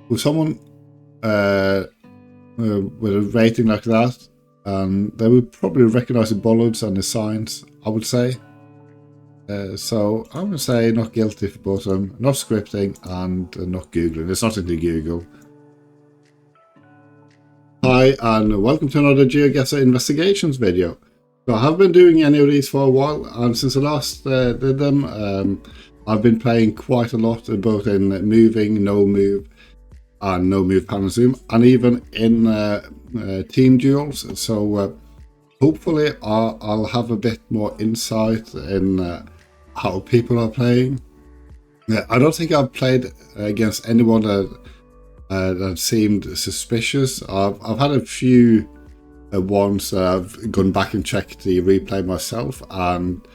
with someone with a rating like that, they would probably recognize the bullets and the signs, I would say. So I'm going to say not guilty for both of them, not scripting and not Googling. There's nothing to Google. Hi and welcome to another Geoguessr investigations video. So I haven't been doing any of these for a while, and since I last did them, I've been playing quite a lot, both in moving, no move, and no move panel zoom, and even in team duels. So hopefully I'll have a bit more insight in how people are playing. I don't think I've played against anyone that seemed suspicious. I've had a few ones that I've gone back and checked the replay myself, and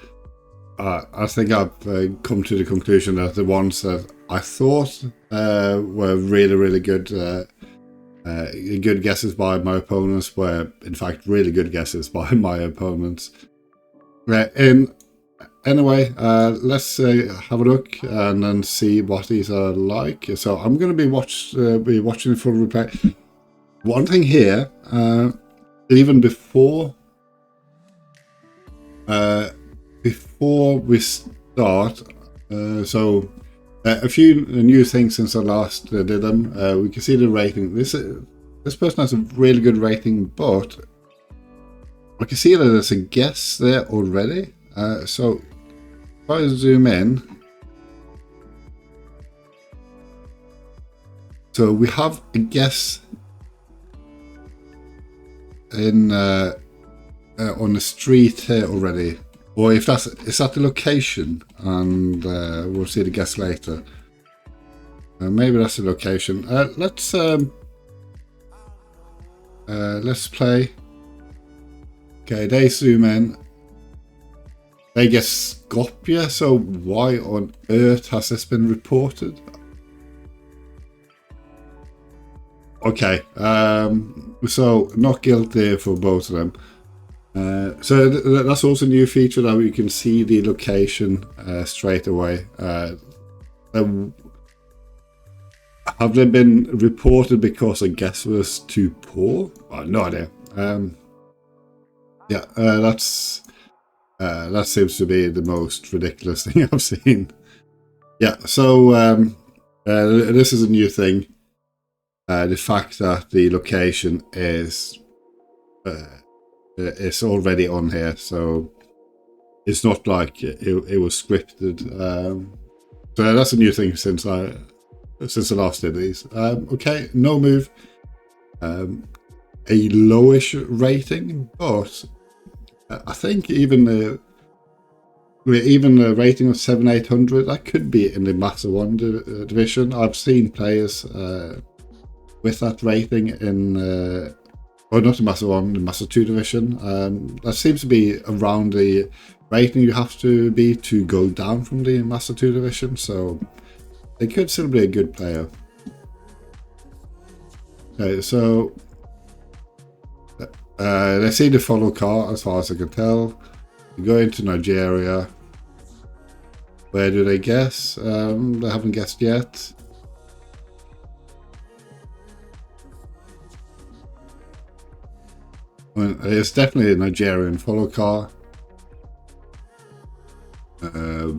I think I've come to the conclusion that the ones that I thought were really good good guesses by my opponents were in fact really good guesses by my opponents. Anyway, let's have a look and then see what these are like. So I'm going to be watching the full replay. One thing here, even before we start, so a few new things since I last did them. We can see the rating. This person has a really good rating, but I can see that there's a guess there already. So if I zoom in, so we have a guess in on the street here already, or if is that the location, and we'll see the guess later. Maybe that's the location. Let's play. Okay, they zoom in. They guess Skopje, so why on earth has this been reported? Okay, so not guilty for both of them. So that's also a new feature that we can see the location straight away. Have they been reported because a guess was too poor? Oh, no idea. Yeah, that seems to be the most ridiculous thing I've seen. Yeah, so this is a new thing. The fact that the location is already on here, so it's not like it was scripted. So that's a new thing since I last did these. Okay, no move. A lowish rating, but I think even a rating of 700-800, that could be in the Master 1 division. I've seen players with that rating in, or not the Master 1, the Master 2 division. That seems to be around the rating you have to be to go down from the Master 2 division, so they could still be a good player. Okay, so they see the follow car as far as I can tell. They go into Nigeria. Where do they guess? They haven't guessed yet. Well, it's definitely a Nigerian follow car. A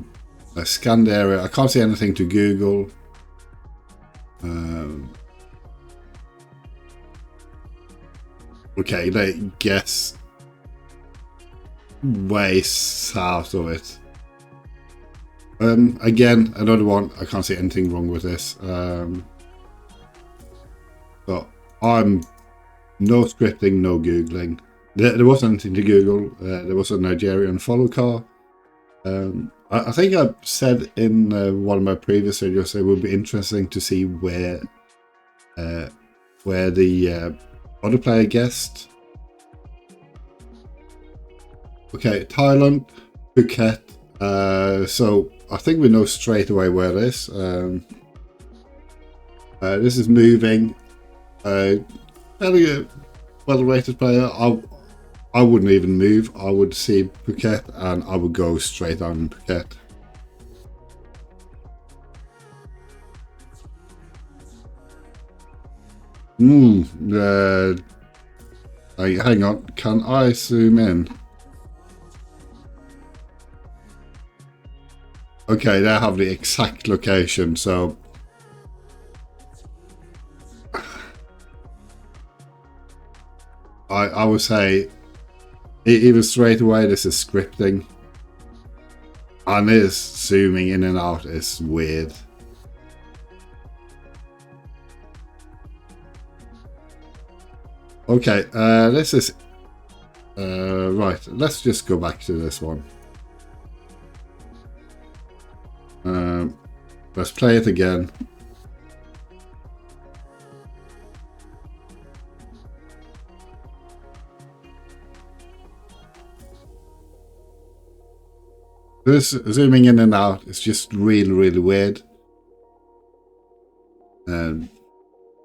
scanned area. I can't see anything to Google. Okay, they guess way south of it. Again, another one. I can't see anything wrong with this. So I'm no scripting, no Googling. There wasn't anything to Google. There was a Nigerian follow car. I think I said in one of my previous videos it would be interesting to see where the other player guessed. Okay, Thailand, Phuket. So I think we know straight away where it is. This is moving. Fairly well-rated player. I wouldn't even move. I would see Phuket and I would go straight on Phuket. Hang on, can I zoom in? Okay, they have the exact location, so I would say even straight away this is scripting, and this zooming in and out is weird. Okay, this is right. Let's just go back to this one. Let's play it again. This zooming in and out is just really weird. And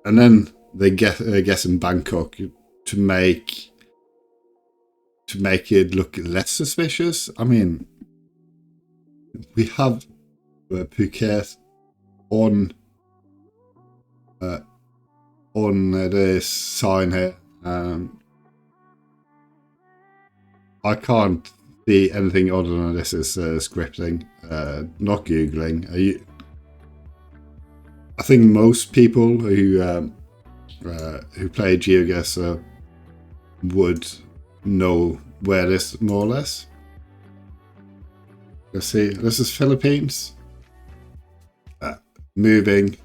then they guess in Bangkok to make it look less suspicious. I mean, we have Phuket on this sign here. I can't see anything other than this is scripting, not googling. I think most people who play Geoguessr would know where this more or less. Let's see. This is Philippines. Moving.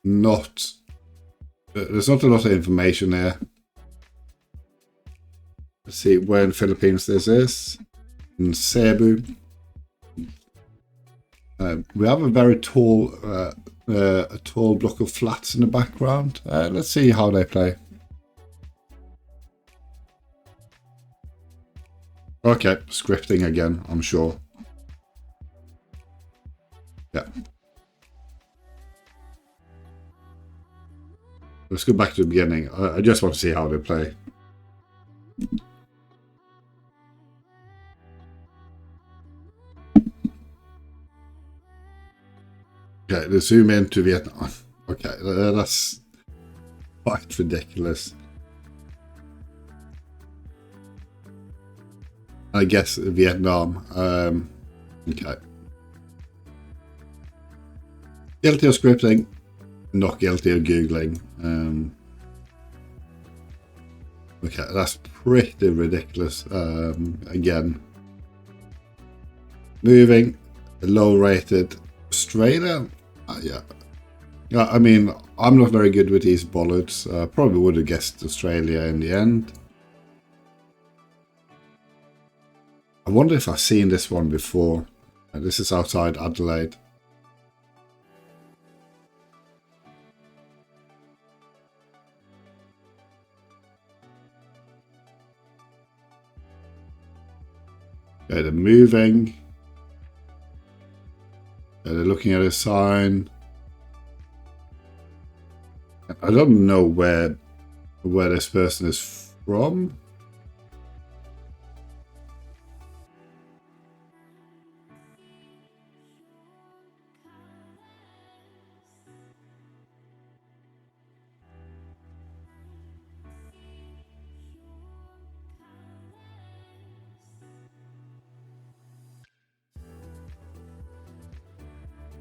Not. There's not a lot of information there. Let's see where in Philippines this is. In Cebu. We have a very tall, a tall block of flats in the background. Let's see how they play. Okay, scripting again, I'm sure. Yeah. Let's go back to the beginning. I just want to see how they play. Okay, let's zoom into Vietnam. Okay, that's quite ridiculous. I guess Vietnam. Okay. Guilty of scripting, not guilty of googling. Okay, that's pretty ridiculous. Again, moving, low rated. Australia. Yeah. I mean, I'm not very good with these bollards. Probably would have guessed Australia in the end. I wonder if I've seen this one before. This is outside Adelaide. Okay, they're moving. They're looking at a sign. I don't know where this person is from.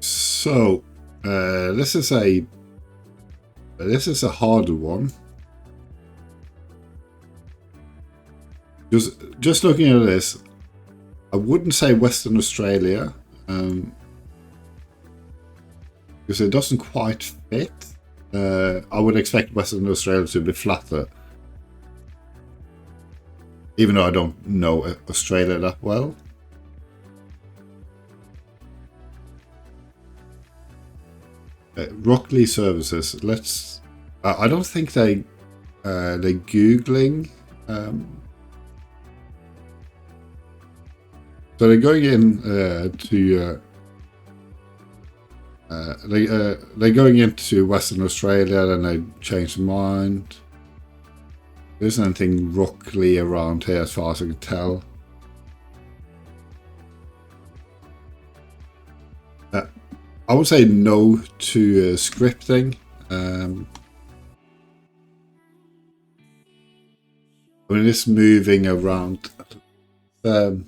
So, this is a harder one. Just looking at this, I wouldn't say Western Australia, because it doesn't quite fit. I would expect Western Australia to be flatter, even though I don't know Australia that well. Rockley Services. Let's. I don't think they're googling. So they're going in they're going into Western Australia. Then they change their mind. There isn't anything Rockley around here, as far as I can tell. I would say no to scripting. I mean, it's moving around. To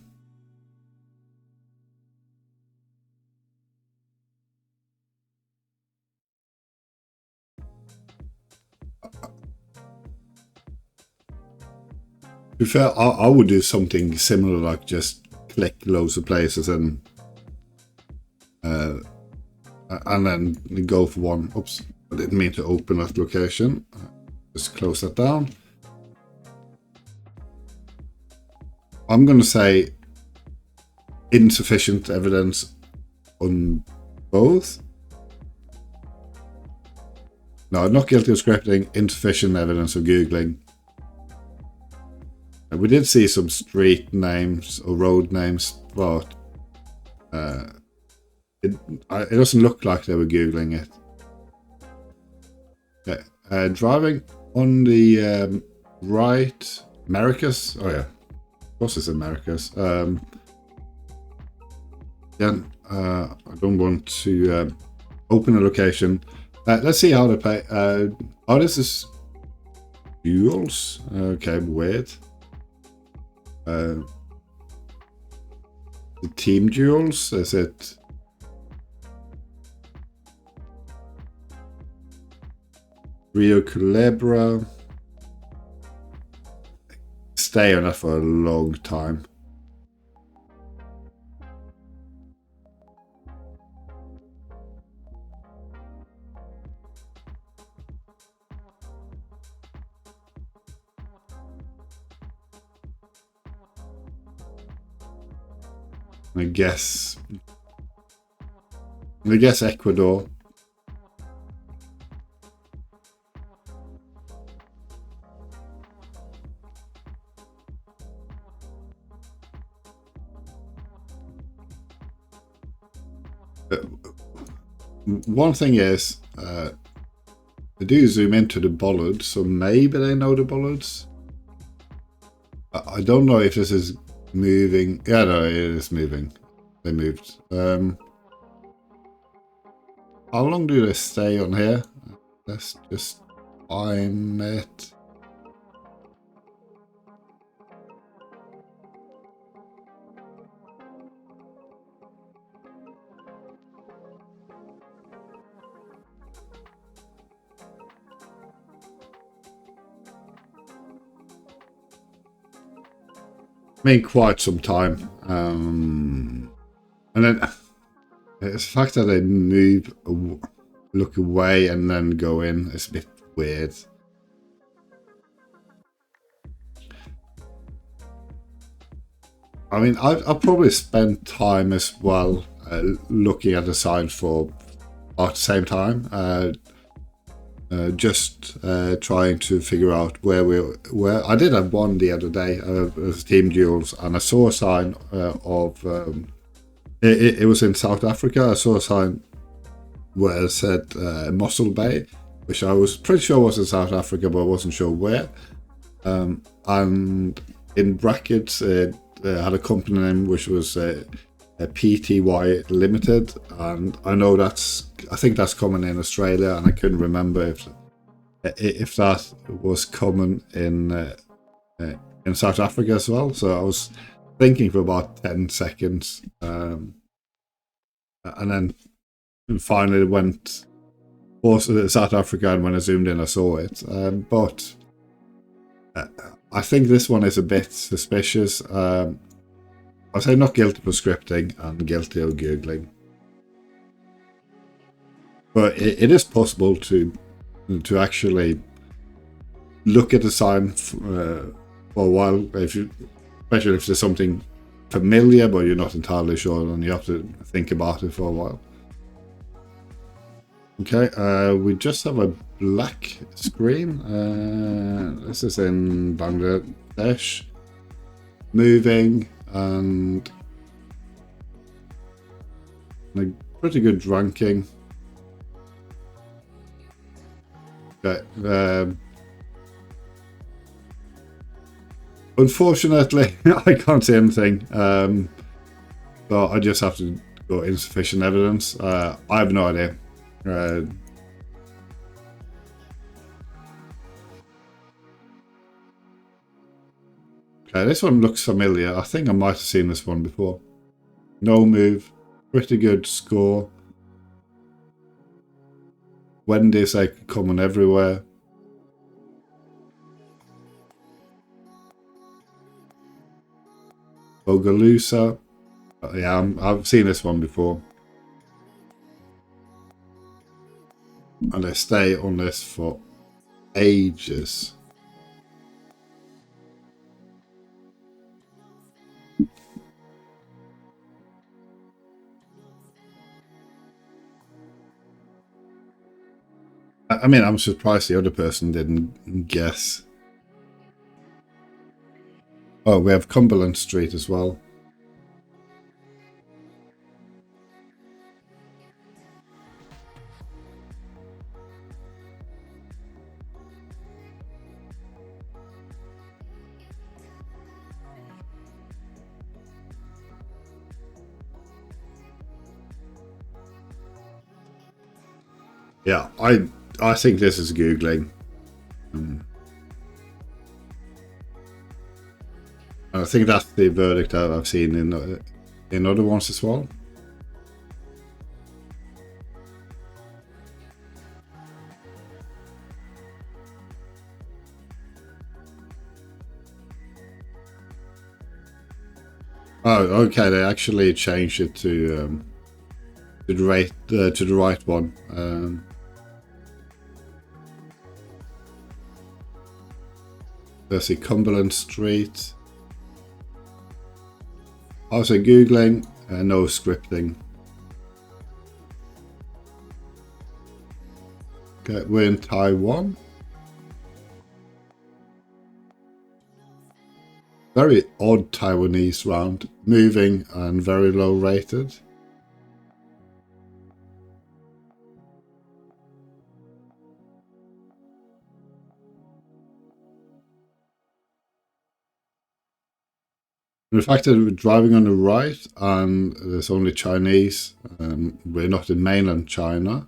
be fair, I would do something similar, like just click loads of places and then go for one. Oops, I didn't mean to open that location. Just close that down. I'm going to say insufficient evidence on both. No, not guilty of scripting, insufficient evidence of Googling. We did see some street names or road names, but it doesn't look like they were Googling it. Okay. Driving on the right, Americas. Oh yeah, of course it's Americas. Again, I don't want to open a location. Let's see how they play. Oh, this is duels. Okay, weird. The team duels, is it? Rio Culebra. Stay on that for a long time. I guess Ecuador. One thing is, they do zoom into the bollards, so maybe they know the bollards. I don't know if this is moving. Yeah, no, it is moving. They moved. How long do they stay on here? Let's just time it. I mean, quite some time. And then it's the fact that they move, look away, and then go in. It's a bit weird. I mean, I've probably spent time as well looking at the sign for at the same time. Just trying to figure out where I did have one the other day. It was team duels, and I saw a sign of it was in South Africa. I saw a sign where it said Mossel Bay, which I was pretty sure was in South Africa, but I wasn't sure where. And in brackets, it had a company name which was PTY Limited, and I know I think that's common in Australia, and I couldn't remember if that was common in South Africa as well. So I was thinking for about 10 seconds, and then finally went for South Africa, and when I zoomed in I saw it. But I think this one is a bit suspicious. I'll say not guilty for scripting and guilty of Googling. But it is possible to actually look at the sign for a while, especially if there's something familiar but you're not entirely sure, then you have to think about it for a while. Okay, we just have a black screen. This is in Bangladesh. Moving and like pretty good ranking. Okay. Unfortunately, I can't see anything. So I just have to go insufficient evidence. I have no idea. Okay, this one looks familiar. I think I might have seen this one before. No move. Pretty good score. Wendy's like common everywhere. Bogalusa. Yeah, I've seen this one before. And they stay on this for ages. I mean, I'm surprised the other person didn't guess. Oh, we have Cumberland Street as well. Yeah, I think this is Googling. I think that's the verdict that I've seen in other ones as well. Oh, okay. They actually changed it to the right one. There's the Cumberland Street. Also Googling, no scripting. Okay, we're in Taiwan. Very odd Taiwanese round, moving and very low rated. The fact that we're driving on the right and there's only Chinese, we're not in mainland China.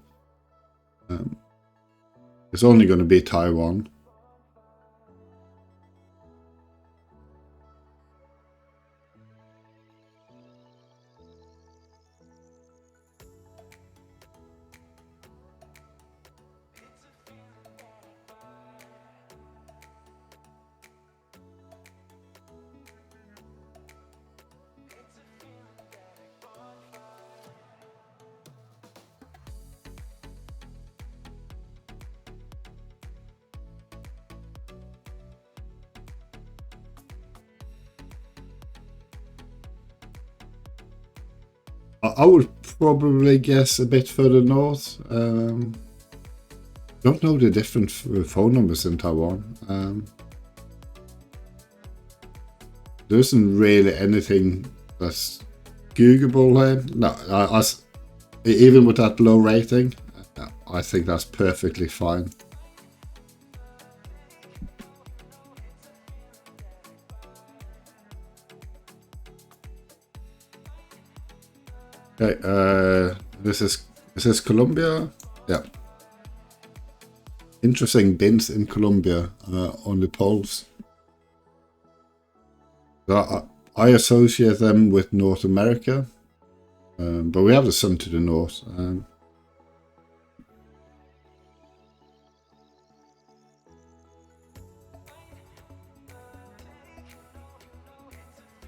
It's only going to be Taiwan. I would probably guess a bit further north. Don't know the different phone numbers in Taiwan. There isn't really anything that's Googleable here. No, even with that low rating, I think that's perfectly fine. Okay, this is Colombia. Yeah. Interesting bins in Colombia on the polls. So I associate them with North America, but we have the sun to the north.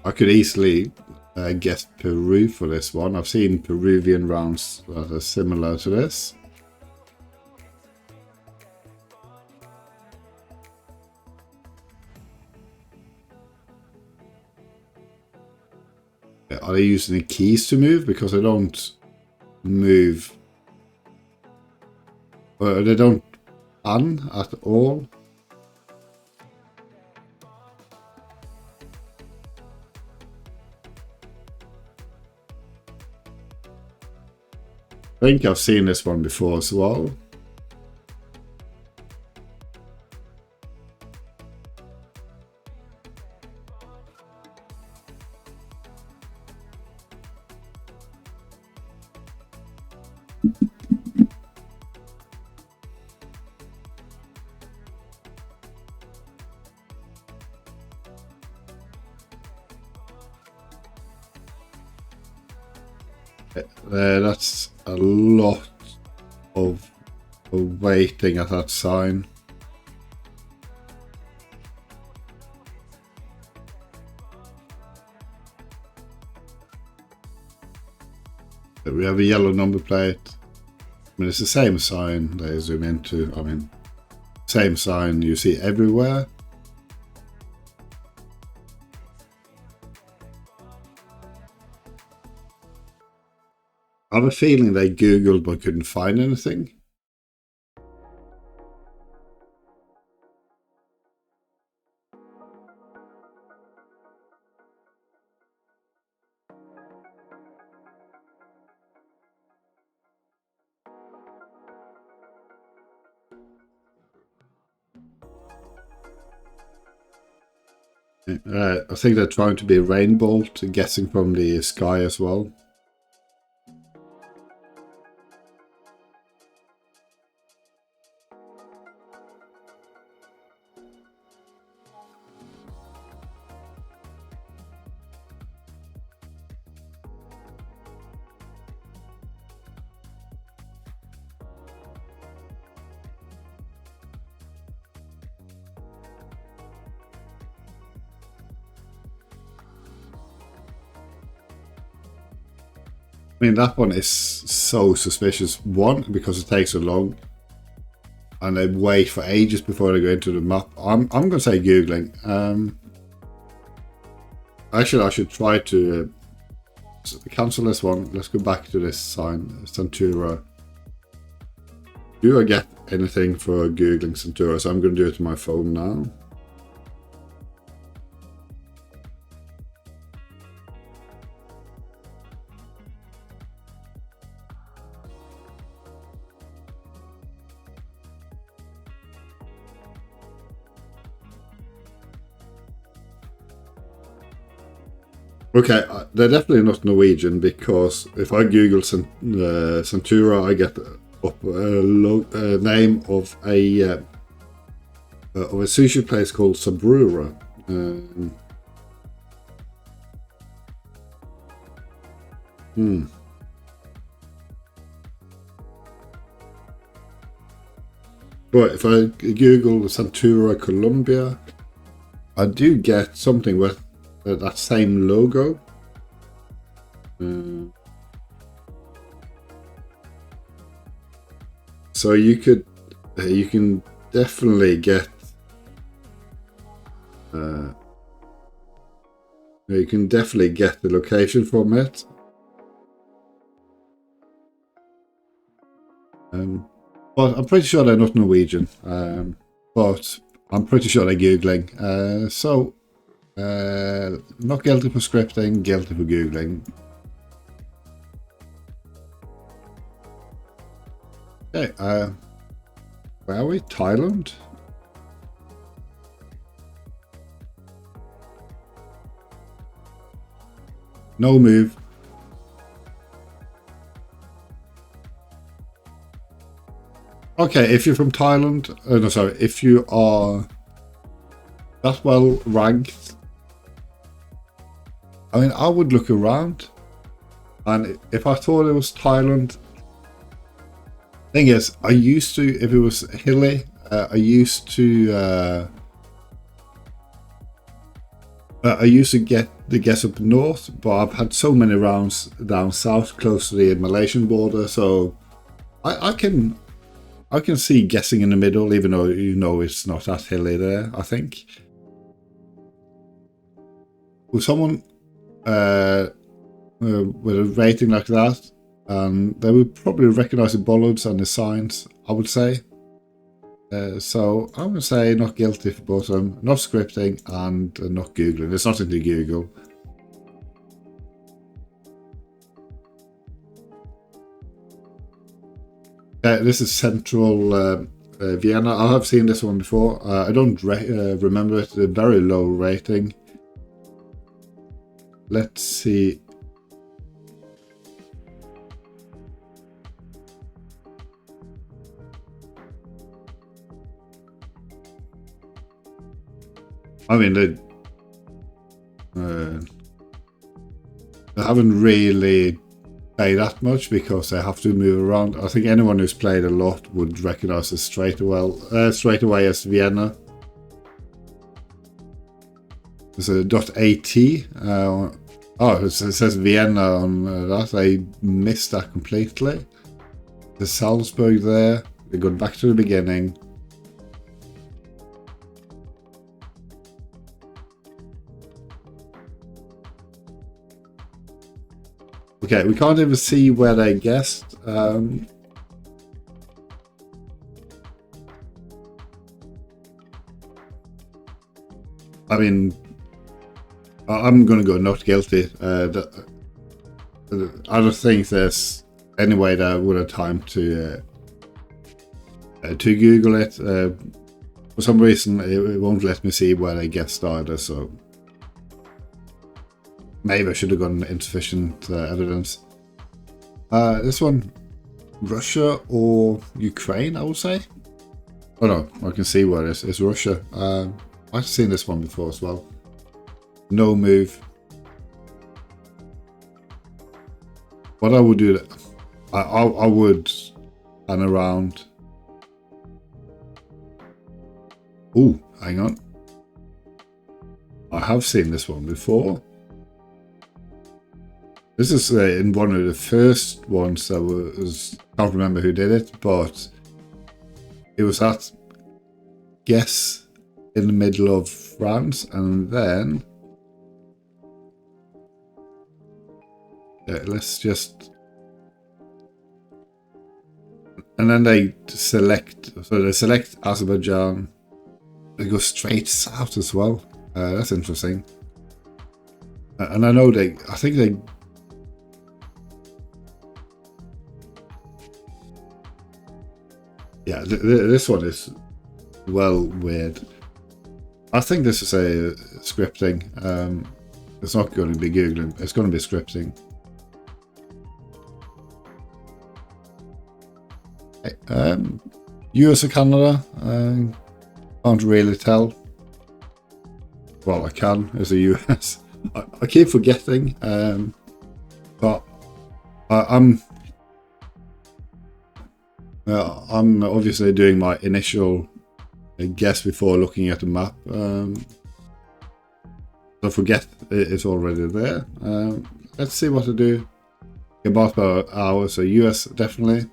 I could easily guess Peru for this one. I've seen Peruvian rounds that are similar to this. Are they using the keys to move? Because they don't move. Or they don't pan at all. I think I've seen this one before as well. That's a lot of waiting at that sign. We have a yellow number plate. I mean, it's the same sign they zoom into. I mean, same sign you see everywhere. I have a feeling they Googled but couldn't find anything. I think they're trying to be rainbow, guessing from the sky as well. I mean, that one is so suspicious. One, because it takes so long, and they wait for ages before they go into the map. I'm going to say Googling. Actually, I should try to cancel this one. Let's go back to this sign, Centura. Do I get anything for Googling Centura? So I'm going to do it on my phone now. Okay, they're definitely not Norwegian, because if I Google Centura, I get up a name of a sushi place called Sabrura. But if I Google Centura Colombia, I do get something with that same logo. So you can definitely get the location from it. But I'm pretty sure they're not Norwegian. But I'm pretty sure they're Googling. Not guilty for scripting, guilty for Googling. Okay, where are we? Thailand? No move. Okay, if you're from Thailand, no, sorry, if you are that well ranked, I mean, I would look around, and if I thought it was Thailand, thing is, I used to, if it was hilly, I used to get the guess up north, but I've had so many rounds down south, close to the Malaysian border, so I can see guessing in the middle, even though it's not that hilly there. I think with someone with a rating like that, they would probably recognize the bollards and the signs, I would say. So I'm going to say not guilty for both of them, not scripting and not Googling. There's nothing to Google. This is Central Vienna. I have seen this one before. I don't remember it. A very low rating. Let's see. I mean, they haven't really say that much because they have to move around. I think anyone who's played a lot would recognize it straight away as Vienna. There's a .at. Oh, it says Vienna on that. I missed that completely. There's Salzburg there. We go back to the beginning. Okay, we can't even see where they guessed. I mean, I'm going to go not guilty. I don't think there's any way that I would have time to Google it. For some reason, it won't let me see where they guessed either, so maybe I should have gotten insufficient evidence. This one, Russia or Ukraine, I would say. Oh no, I can see where it is. It's Russia. I've seen this one before as well. No move. What I would do, I would pan around. Oh, hang on. I have seen this one before. This is in one of the first ones that was, I can't remember who did it, but it was that guess in the middle of France, and then let's just, and then they select, so they select Azerbaijan. They go straight south as well. That's interesting. And I know I think they. Yeah, this one is well weird. I think this is a scripting. It's not going to be Googling. It's going to be scripting. US or Canada? Can't really tell. Well, I can. It's the US. I keep forgetting, but I'm obviously doing my initial guess before looking at the map. So forget it's already there. Let's see what to do. About per hour, so US definitely.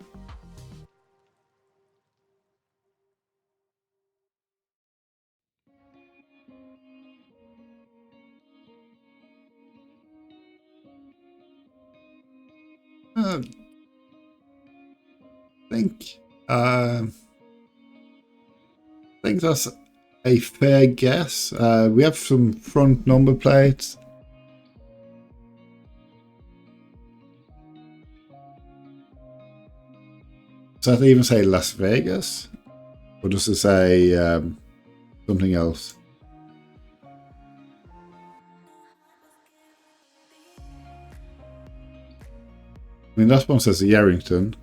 I think that's a fair guess. We have some front number plates. Does that even say Las Vegas? Or does it say something else? I mean, that one says Yarrington.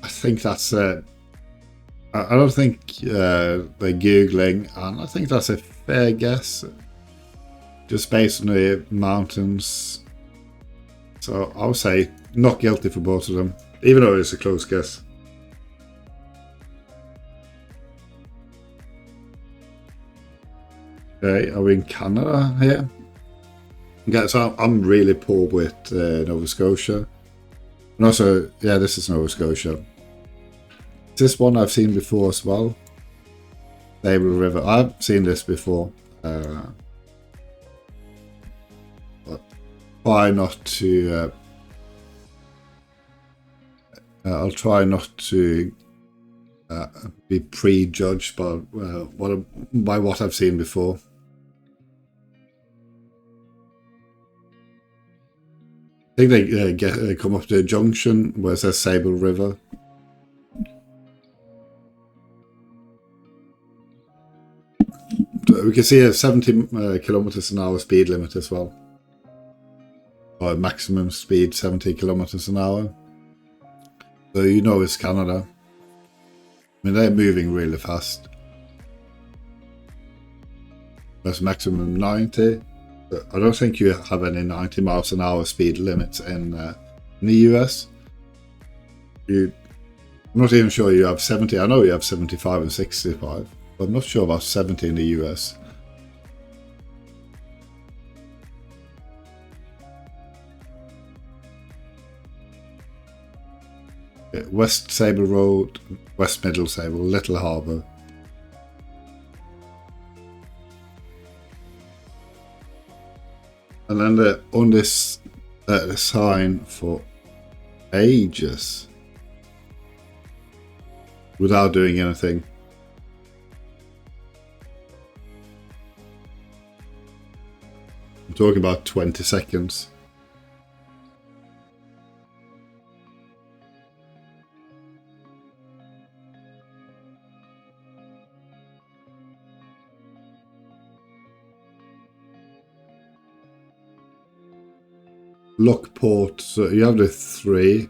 I think that's I don't think they're Googling, and I think that's a fair guess. Just based on the mountains. So I'll say not guilty for both of them, even though it's a close guess. Okay, are we in Canada here? Okay, so I'm really poor with Nova Scotia. And also, yeah, this is Nova Scotia. This one I've seen before as well. Table River. I've seen this before. But try not to. I'll try not to be prejudged by what I've seen before. I think they come up to a junction where it says Sable River. We can see a 70 kilometers an hour speed limit as well. Or maximum speed 70 kilometers an hour. So you know it's Canada. I mean, they're moving really fast. That's maximum 90. I don't think you have any 90 miles an hour speed limits in the US. I'm not even sure you have 70. I know you have 75 and 65, but I'm not sure about 70 in the US. West Sable Road, West Middle Sable, Little Harbour. And then they're on this sign for ages without doing anything. I'm talking about 20 seconds. Lockport, so you have the 3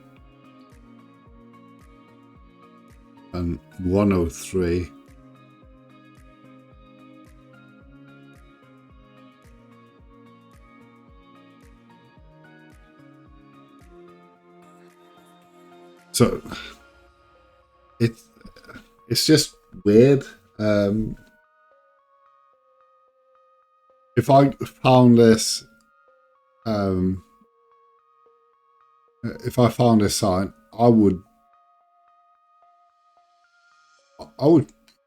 and 103. So it's just weird. If I found this if I found this sign, I would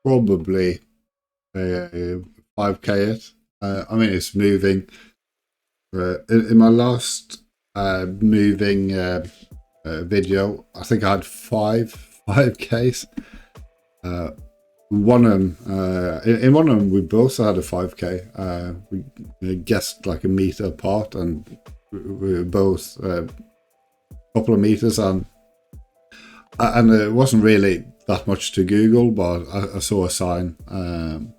probably 5k it. I mean, it's moving. In my last moving video, I think I had 5Ks. One of them, in one of them, we both had a 5k. We guessed like a meter apart, and we were both couple of meters, and it wasn't really that much to Google, but I saw a sign, and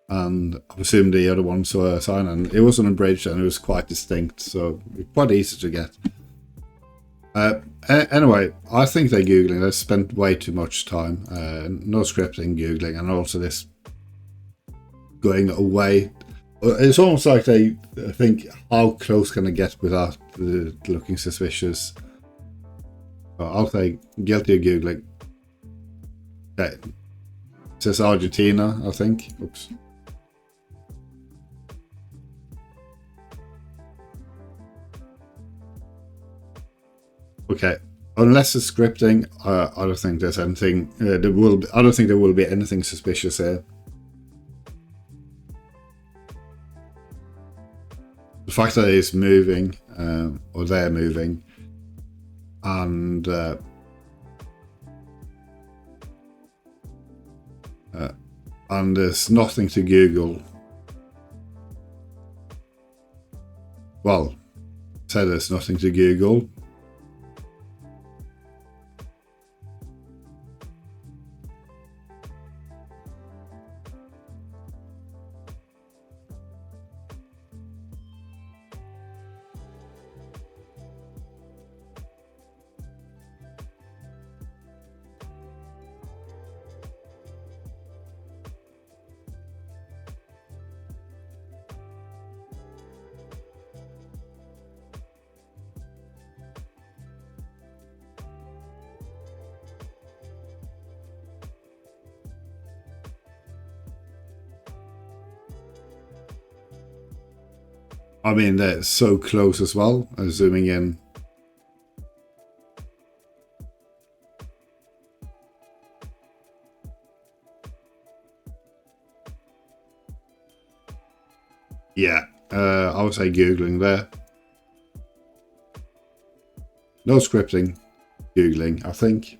I assumed the other one saw a sign, and it was on a bridge, and it was quite distinct, so quite easy to get. Anyway, I think they're Googling. They spent way too much time, no scripting, Googling, and also this going away. It's almost like they think, how close can I get without looking suspicious? I'll say guilty of Googling. Okay. It says Argentina, I think. Oops. Okay. Unless it's scripting, I don't think there's anything. I don't think there will be anything suspicious here. The fact that it's moving, or they're moving, and there's nothing to Google. Well, say there's nothing to Google. I mean, they're so close as well. Zooming in. Yeah, I would say Googling there. No scripting, Googling, I think.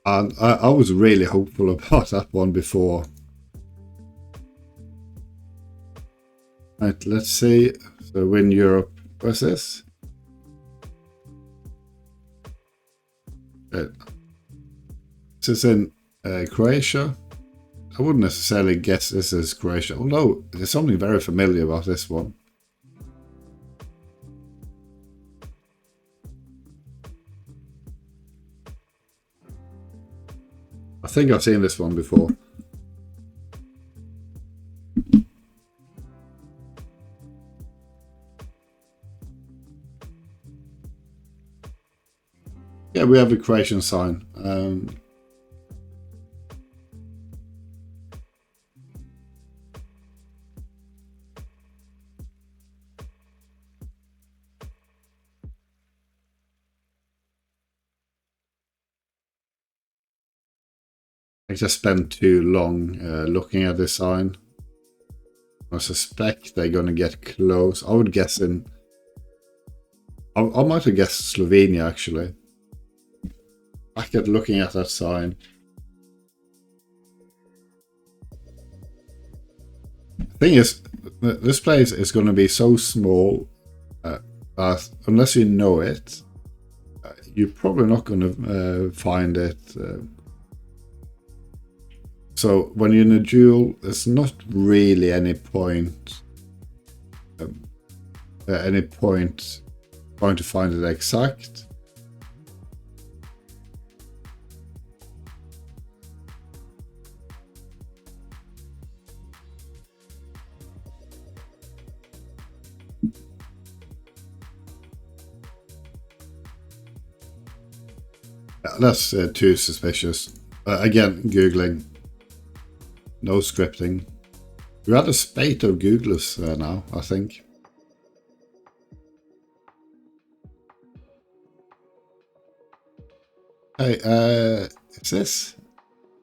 And I was really hopeful about that one before. Right, let's see. So win Europe, what's this? This is in Croatia. I wouldn't necessarily guess this is Croatia, although there's something very familiar about this one. I think I've seen this one before. Yeah, we have a Croatian sign. I just spent too long looking at this sign. I suspect they're going to get close. I would guess in... I might have guessed Slovenia, actually. Back at looking at that sign. The thing is, this place is going to be so small that unless you know it, you're probably not going to find it. So when you're in a duel, there's not really any point trying to find it exact. That's too suspicious. Again, Googling. No scripting. We're at a spate of Googlers now, I think. Hey, is this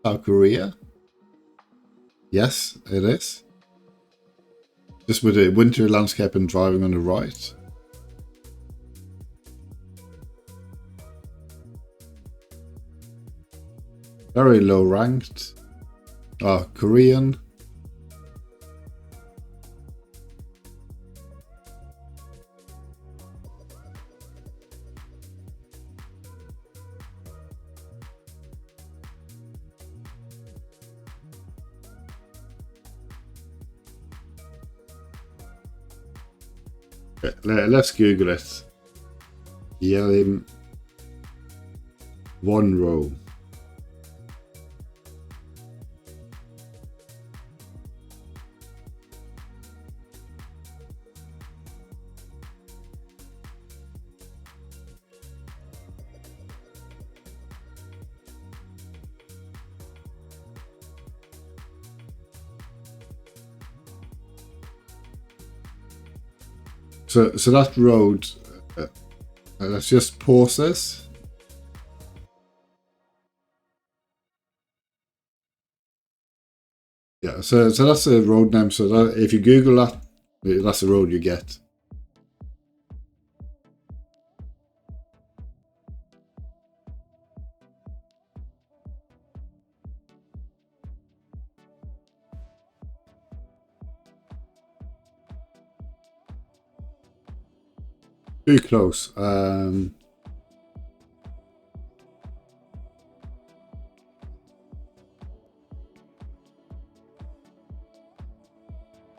South Korea? Yes, it is. Just with the winter landscape and driving on the right. Very low ranked. Korean. Okay, let's Google it. Yelim one row. So that road, let's just pause this. Yeah, so that's the road name. So that, if you Google that, that's the road you get. Too close. I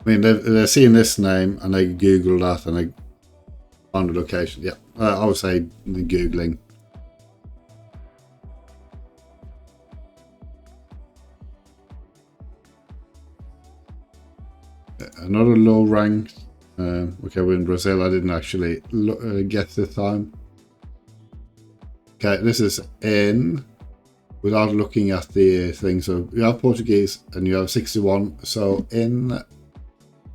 mean, they're seeing this name and they Google that and they find the location. Yeah, I would say the Googling. Another low ranked. Okay, we're in Brazil. I didn't actually guess this time. Okay, this is in without looking at the thing. So you have Portuguese and you have 61. So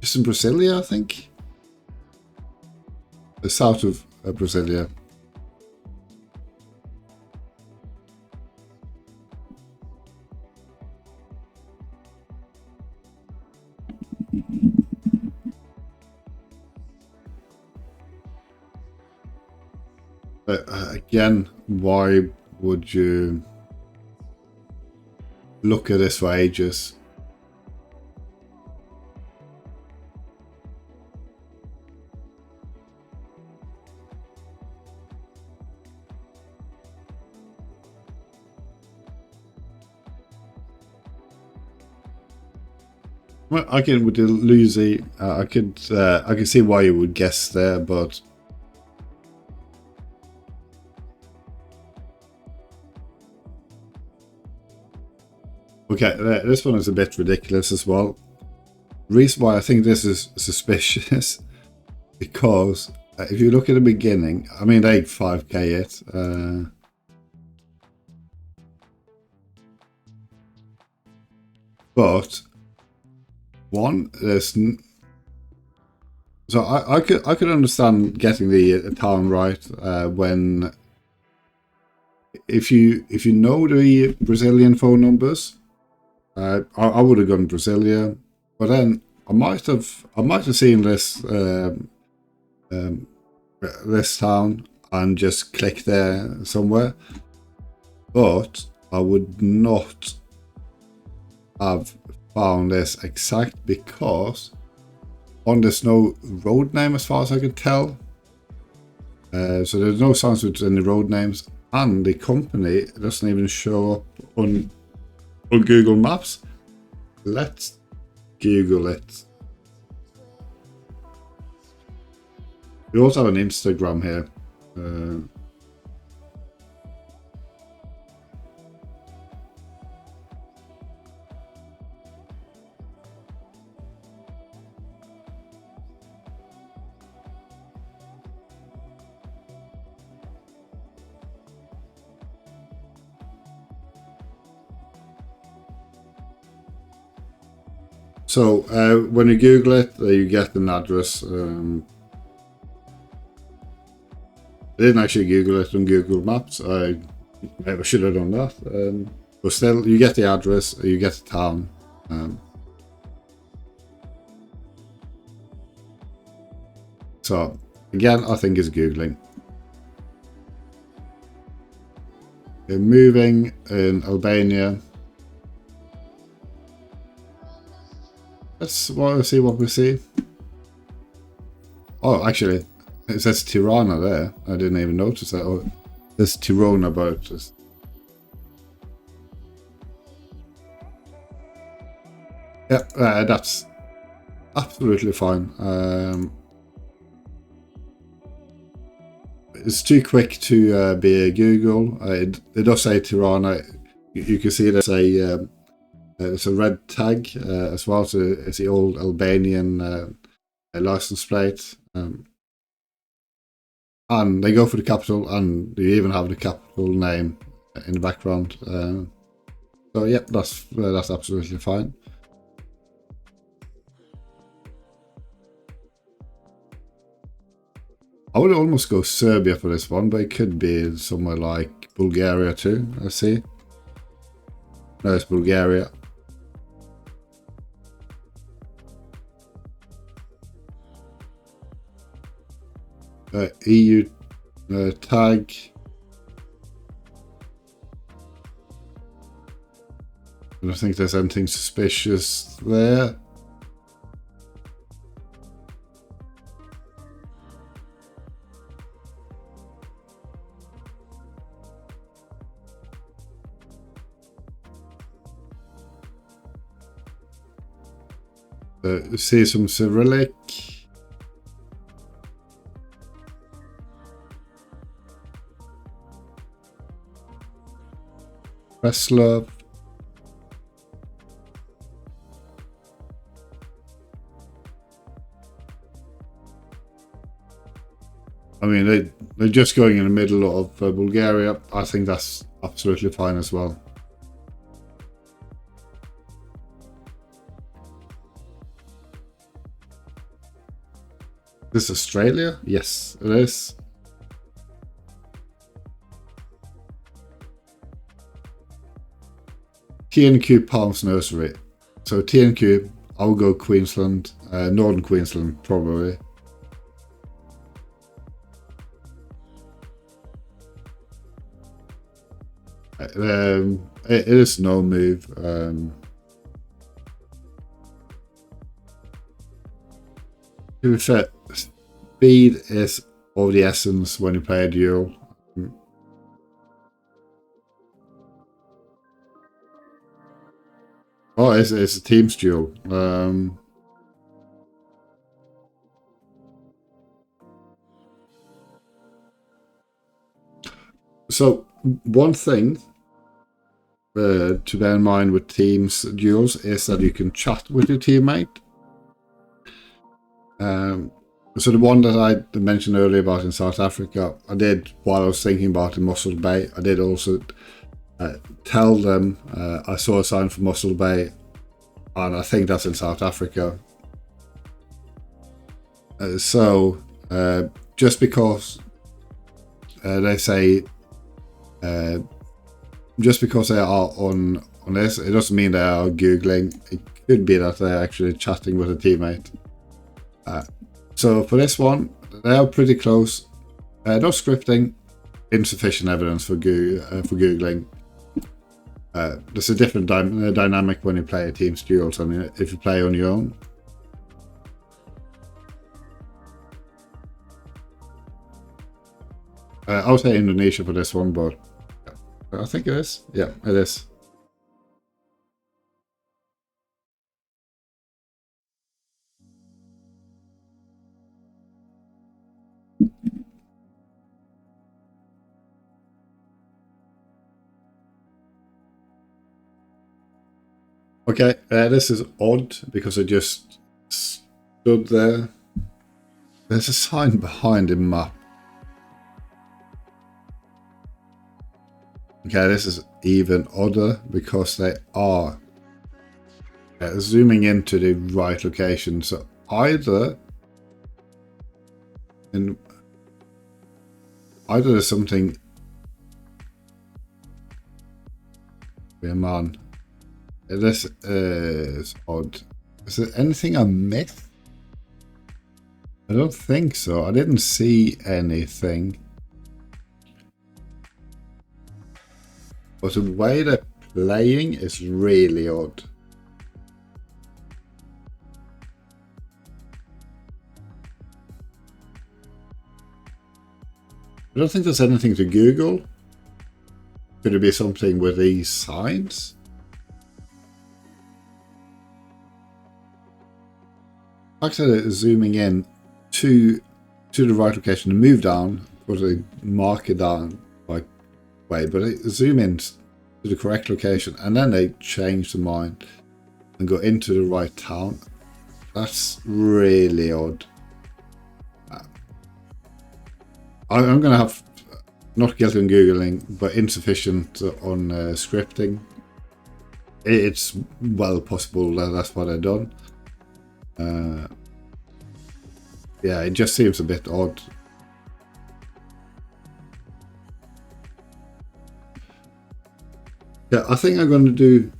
just in Brasilia, I think. The south of Brasilia. Again, why would you look at this for ages? Well, I can with the Lucy, I could see why you would guess there, but Okay, this one is a bit ridiculous as well. The reason why I think this is suspicious, because if you look at the beginning, I mean, they 5k it. But one, there's so I could understand getting the town right when if you know the Brazilian phone numbers. I would have gone Brasilia, but then I might have seen this this town and just click there somewhere, but I would not have found this exact because on there's no road name as far as I can tell. So there's no signs with any road names, and the company doesn't even show up on Google Maps. Let's Google it. We also have an Instagram here. So when you Google it, you get an address. I didn't actually Google it on Google Maps. I maybe should have done that. But still, you get the address, you get the town. So again, I think it's Googling. We're moving in Albania. Let's see what we see. Oh, actually, it says Tirana there. I didn't even notice that. Oh, there's Tirana about this. Yeah, that's absolutely fine. It's too quick to be a Google. It does say Tirana. You can see there's a red tag as well, so it's the old Albanian license plate. And they go for the capital, and you even have the capital name in the background. So yeah, that's absolutely fine. I would almost go Serbia for this one, but it could be somewhere like Bulgaria too. Let's see. No, it's Bulgaria. EU tag. I don't think there's anything suspicious there. See some Cyrillic. Wrestler. I mean, they're just going in the middle of Bulgaria. I think that's absolutely fine as well. This is Australia? Yes, it is. T&Q Palms Nursery. So T&Q, I'll go Queensland, Northern Queensland probably. It is no move. To be fair, speed is of the essence when you play a duel. Oh, it's a team's duel. So one thing to bear in mind with teams duels is that you can chat with your teammate. So the one that I mentioned earlier about in South Africa, I did while I was thinking about in Mossel Bay. I did also tell them I saw a sign for Mossel Bay, and I think that's in South Africa. So just because they say, just because they are on this, it doesn't mean they are Googling. It could be that they're actually chatting with a teammate. So for this one, they are pretty close. No scripting, insufficient evidence for Googling. There's a different dynamic when you play a team's duels. I mean, if you play on your own. I would say Indonesia for this one, but I think it is. Yeah, it is. Okay, this is odd because it just stood there. There's a sign behind the map. Okay, this is even odder because they are zooming into the right location. So either there's something. Man, this is odd. Is there anything I missed? I don't think so. I didn't see anything. But the way they're playing is really odd. I don't think there's anything to Google. Could it be something with these signs? Actually, zooming in to the right location to move down, put a marker down like way, but they zoom in to the correct location and then they change their mind and go into the right town. That's really odd. I'm going to have not guilty on Googling, but insufficient on scripting. It's well possible that that's what I've done. Yeah, it just seems a bit odd. Yeah, I think I'm going to do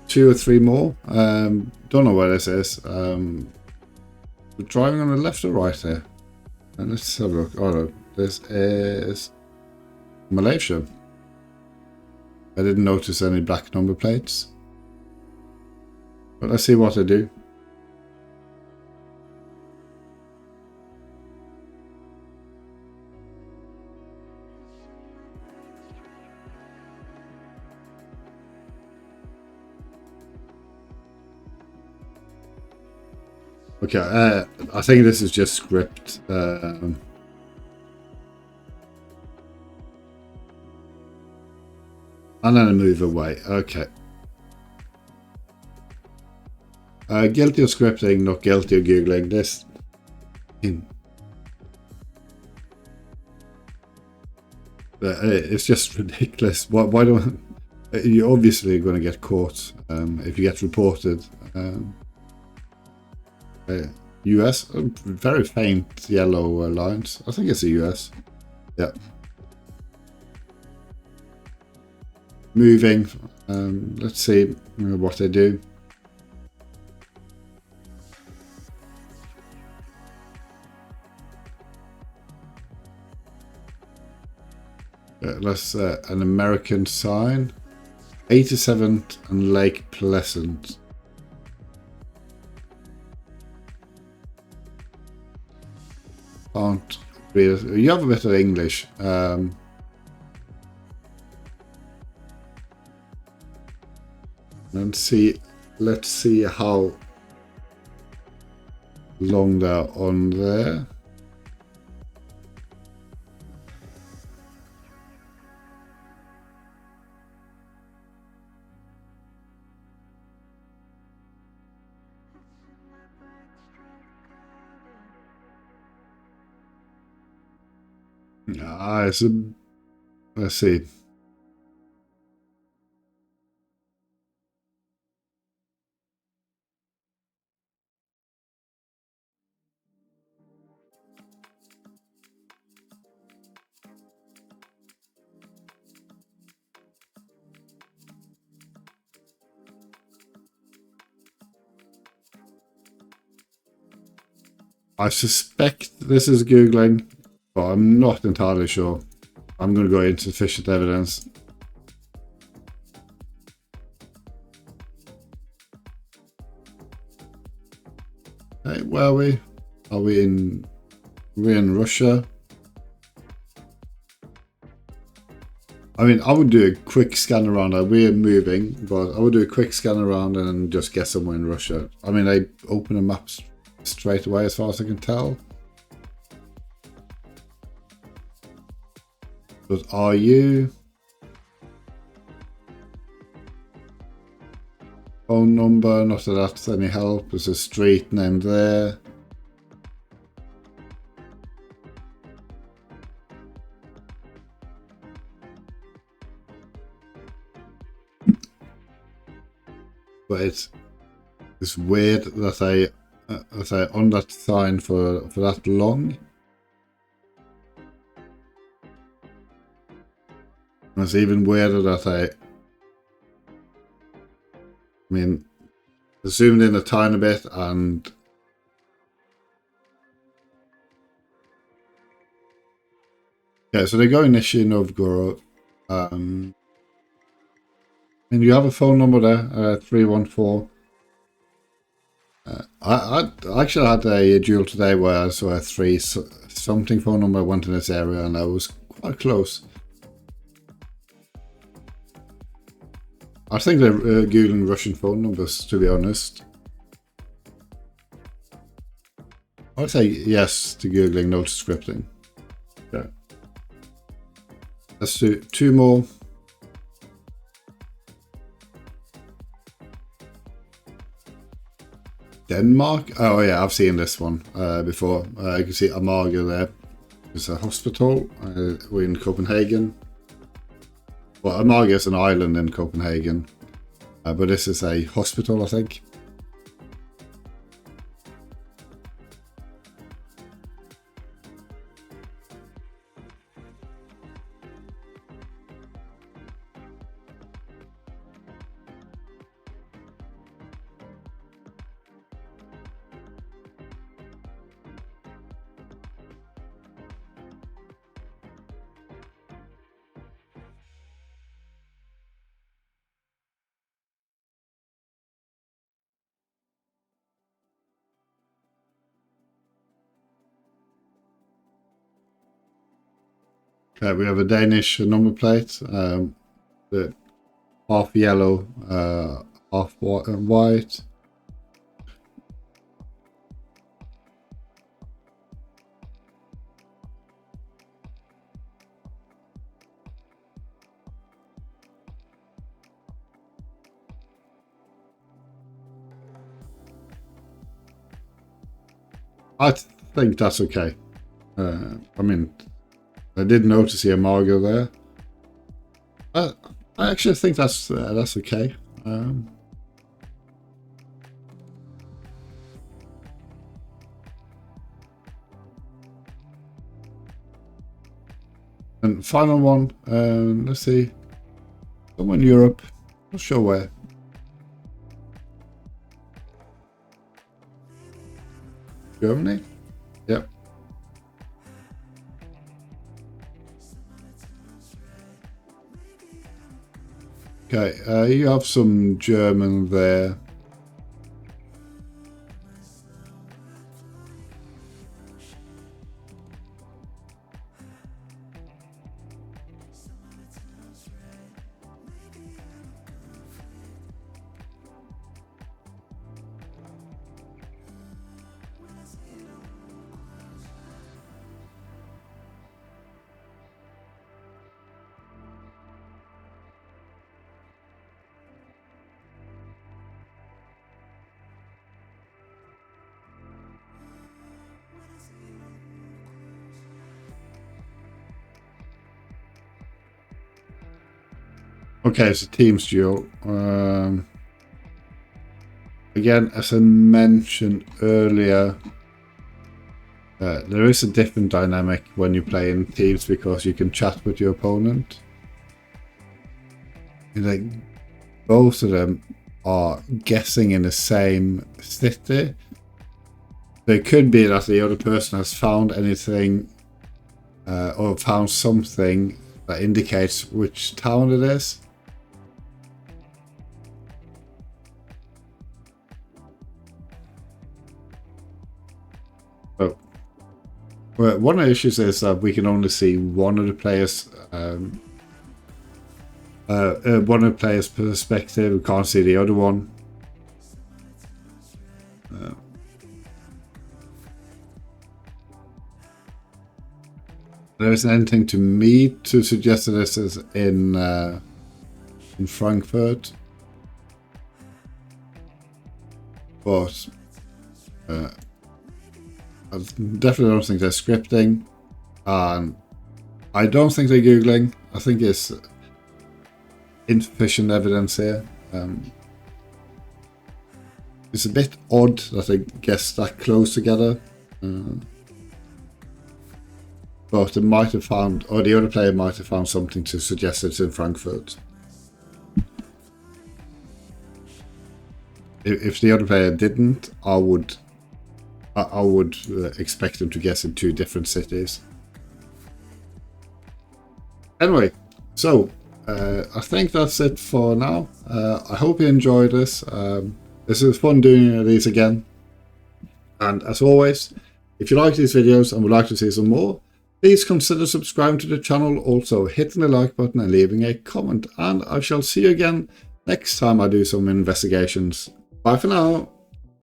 2 or 3 more. Don't know where this is. We're driving on the left or right here. And let's have a look. Oh no, this is Malaysia. I didn't notice any black number plates. But let's see what I do. Okay, I think this is just script. And then I move away. Okay. Guilty of scripting, not guilty of Googling this. It's just ridiculous. Why don't... You're obviously going to get caught if you get reported. US, very faint yellow lines. I think it's the US. Yeah. Moving. Let's see what they do. Let's an American sign. 87th and Lake Pleasant. Can't read it. You have a bit of English. And see, let's see how long they're on there. Ah, it's a, let's see. I suspect this is Googling, but I'm not entirely sure. I'm going to go insufficient evidence. Hey, where are we? Are we in? We're in Russia. I mean, I would do a quick scan around. We're moving, but I would do a quick scan around and just get somewhere in Russia. I mean, I open a map straight away as far as I can tell. But are you? Phone number, not that that's any help. There's a street named there. But it's weird that I on that sign for that long. And it's even weirder that I mean, zoomed in a tiny bit and yeah, so they're going Nishi Novgorod. And you have a phone number there, 314. I actually had a duel today where I saw a 3 something phone number went in this area, and I was quite close. I think they're googling Russian phone numbers, to be honest. I'd say yes to googling, no to scripting. Okay. Let's do 2 more. Denmark? Oh yeah, I've seen this one before. You can see Amager there. It's a hospital. We're in Copenhagen. Well, Amager is an island in Copenhagen. But this is a hospital, I think. Okay, we have a Danish number plate. The half yellow, half white. I think that's okay. I mean, I did notice the Amager there. I actually think that's okay. And final one, let's see. Somewhere in Europe, not sure where. Germany? Yep. Okay, you have some German there. Okay, it's a team's duel. Again, as I mentioned earlier, there is a different dynamic when you play in teams because you can chat with your opponent. Like, both of them are guessing in the same city. So it could be that the other person has found anything or found something that indicates which town it is. So, well, one of the issues is that we can only see one of the players' perspective. We can't see the other one. There isn't anything to me to suggest that this is in Frankfurt, but I definitely don't think they're scripting, and I don't think they're googling. I think it's insufficient evidence here. It's a bit odd that they guess that close together. But they might have found, or the other player might have found something to suggest it's in Frankfurt. If the other player didn't, I would expect them to guess in two different cities. Anyway, so I think that's it for now. I hope you enjoyed this. This is fun doing these again. And as always, if you like these videos and would like to see some more, please consider subscribing to the channel, also hitting the like button and leaving a comment. And I shall see you again next time I do some investigations. Bye for now.